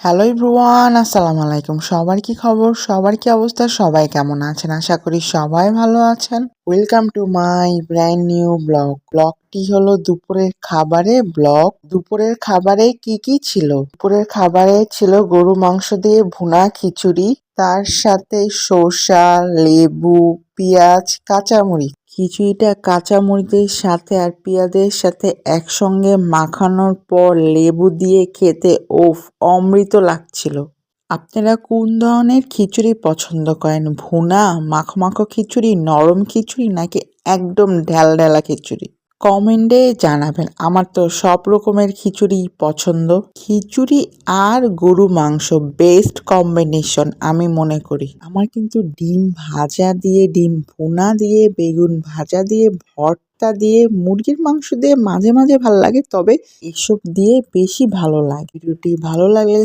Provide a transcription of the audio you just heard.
Hello everyone, আসসালামু আলাইকুম। সবার কি খবর? সবার কি অবস্থা? সবাই কেমন আছেন? আশা করি সবাই ভালো আছেন। Welcome to my brand new blog. ব্লগটি হলো দুপুরের খাবারে ব্লগ। দুপুরের খাবারে কি কি ছিল? দুপুরের খাবারে ছিল গরু মাংস দিয়ে ভুনা খিচুড়ি, তার সাথে শসা, লেবু, পেঁয়াজ, কাঁচামরিচ। খিচুড়িটা কাঁচামরিচের সাথে আর পেঁয়াজের সাথে একসঙ্গে মাখানোর পর লেবু দিয়ে খেতে অমৃত লাগছিল। আপনারা কোন ধরনের খিচুড়ি পছন্দ করেন? ভুনা, মাখো মাখো খিচুড়ি, নরম খিচুড়ি নাকি একদম ঢ্যালা খিচুড়ি? কমেন্টে জানাবেন। আমার তো সব রকমের খিচুড়ি পছন্দ। খিচুড়ি আর গরু মাংস বেস্ট কম্বিনেশন আমি মনে করি। আমার কিন্তু ডিম ভাজা দিয়ে, ডিম ভুনা দিয়ে, বেগুন ভাজা দিয়ে, ভর্তা দিয়ে, মুরগির মাংস দিয়ে মাঝে মাঝে ভালো লাগে, তবে এসব দিয়ে বেশি ভালো লাগে। ভিডিওটি ভালো লাগলে